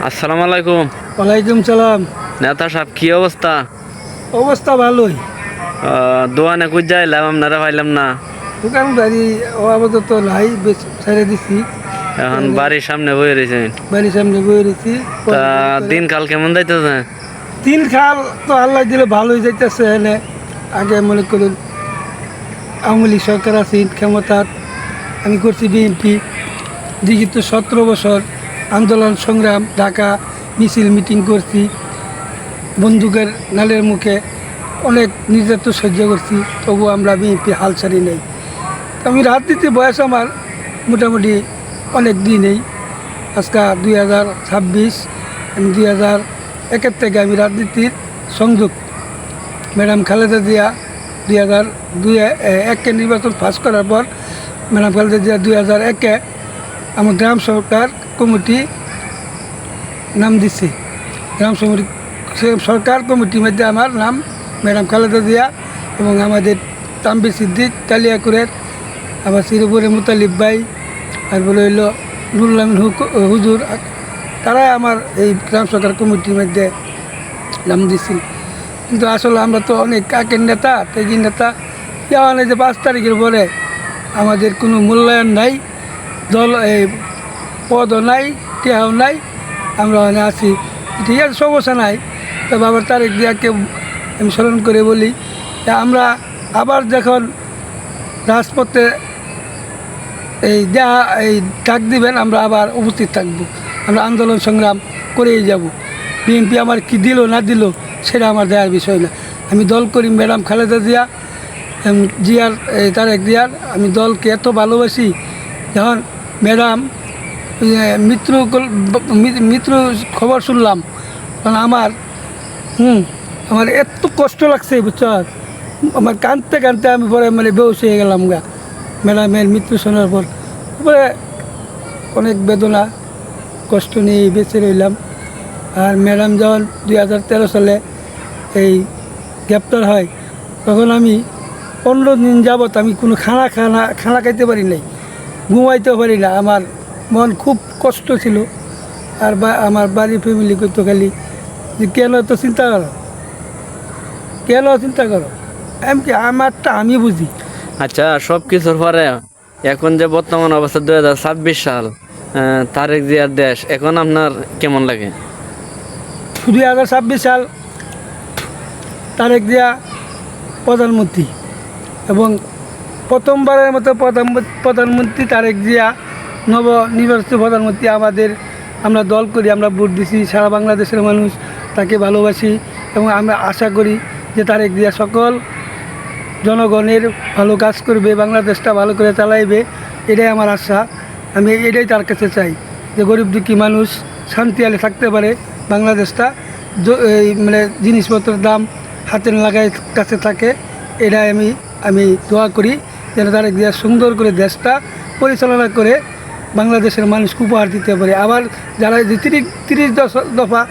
আসসালামু আলাইকুম। ওয়ালাইকুম সালাম। নেতা সাহেব কি অবস্থা? অবস্থা ভালোই। দোয়ানে কই যাইলাম, আপনারা পাইলাম না। দোকানদারি আপাতত নাই, বেশ ছেড়ে দিছি। এখন বাড়ির সামনে বয়ে রয়েছেন। বাড়ির সামনে বয়ে রয়েছি। তা দিনকাল কেমন যাইতেছে? তিন খাল তো আল্লাহ দিলে ভালোই যাইতেছে। এনে আগে মনে করুন আওয়ামী লীগ সরকার আছে ক্ষমতার, আমি করছি বিএনপি। দীর্ঘ 17 বছর আন্দোলন সংগ্রাম, ঢাকা মিছিল মিটিং করছি, বন্দুকের নালের মুখে অনেক নির্যাতন সহ্য করছি, তবু আমরা বিএনপি হাল ছাড়ি নেই। আমি রাজনীতি বয়স আমার মোটামুটি অনেক দিনেই, আজকে 2026, আমি 2001 থেকে আমি রাজনীতির সংযোগ। ম্যাডাম খালেদা জিয়া 2001 নির্বাচন পাস করার পর ম্যাডাম খালেদা জিয়া 2001 আমার গ্রাম সরকার কমিটি নাম দিচ্ছে। গ্রাম সরকার কমিটির মধ্যে আমার নাম ম্যাডাম খালেদা জিয়া এবং আমাদের তাম্বির সিদ্দিক কালিয়াকুরের, আবার শ্রীপুরের মুতালিব ভাই, তারপরে হইল নুরুল আমিন হুজুর, তারাই আমার এই গ্রাম সরকার কমিটির মধ্যে নাম দিচ্ছিল। কিন্তু আসলে আমরা তো অনেক কাকের নেতা, তেজির নেতা। যেমন এই যে 5 তারিখের পরে আমাদের কোনো মূল্যায়ন নাই, দল এই পদও নাই, টেহাও নাই, আমরা ওখানে আছি। ঠিক আছে, সমস্যা নাই। তবে আবার তারেক জিয়াকে আমি স্মরণ করে বলি যে আমরা আবার যখন রাজপথে এই ডাক দিবেন, আমরা আবার উপস্থিত থাকব। আমরা আন্দোলন সংগ্রাম করেই যাব। বিএনপি আমার কি দিল না দিল সেটা আমার দেওয়ার বিষয় না। আমি দল করি ম্যাডাম খালেদা জিয়া, জিয়ার তারেক জিয়ার। আমি দলকে এত ভালোবাসি, যখন ম্যাডাম মৃত্যু খবর শুনলাম, কারণ আমার এত কষ্ট লাগছে, বুঝছো। আমার কাঁদতে কাঁদতে আমি পরে বেউস হয়ে গেলাম গা ম্যাডামের মৃত্যু শোনার পর। তারপরে অনেক বেদনা কষ্ট নিয়ে বেঁচে রইলাম। আর ম্যাডাম যখন 2013 সালে এই গ্রেপ্তার হয়, তখন আমি 15 দিন যাবৎ আমি কোনো খানা খাইতে পারি নাই, ঘুমাইতেও পারি না। আমার মন খুব কষ্ট ছিল। আর আমার বাড়ির ফ্যামিলি করতো খালি যে কেন এত চিন্তা করো, কেন চিন্তা করো। আমারটা আমি বুঝি। আচ্ছা, সব কিছুর পরে এখন যে বর্তমান অবস্থা 2026 সাল, তারেক জিয়ার দেশ, এখন আপনার কেমন লাগে? 2026 সাল তারেক জিয়া প্রধানমন্ত্রী, এবং প্রথমবারের মতো প্রধানমন্ত্রী তারেক জিয়া, নবনির্বাচিত প্রধানমন্ত্রী। আমরা দল করি, আমরা ভোট দিছি, সারা বাংলাদেশের মানুষ তাকে ভালোবাসি, এবং আমরা আশা করি যে তারেক জিয়া সকল জনগণের ভালো কাজ করবে, বাংলাদেশটা ভালো করে চালাইবে। এটাই আমার আশা। আমি এটাই তার কাছে চাই যে গরিব দুঃখী মানুষ শান্তিতে থাকতে পারে, বাংলাদেশটা জিনিসপত্রের দাম হাতের লাগায় কাছে থাকে। এটাই আমি দোয়া করি যেন তারেক জিয়া সুন্দর করে দেশটা পরিচালনা করে বাংলাদেশের মানুষকে উপহার দিতে পারে। আবার যারা যে 30 দফা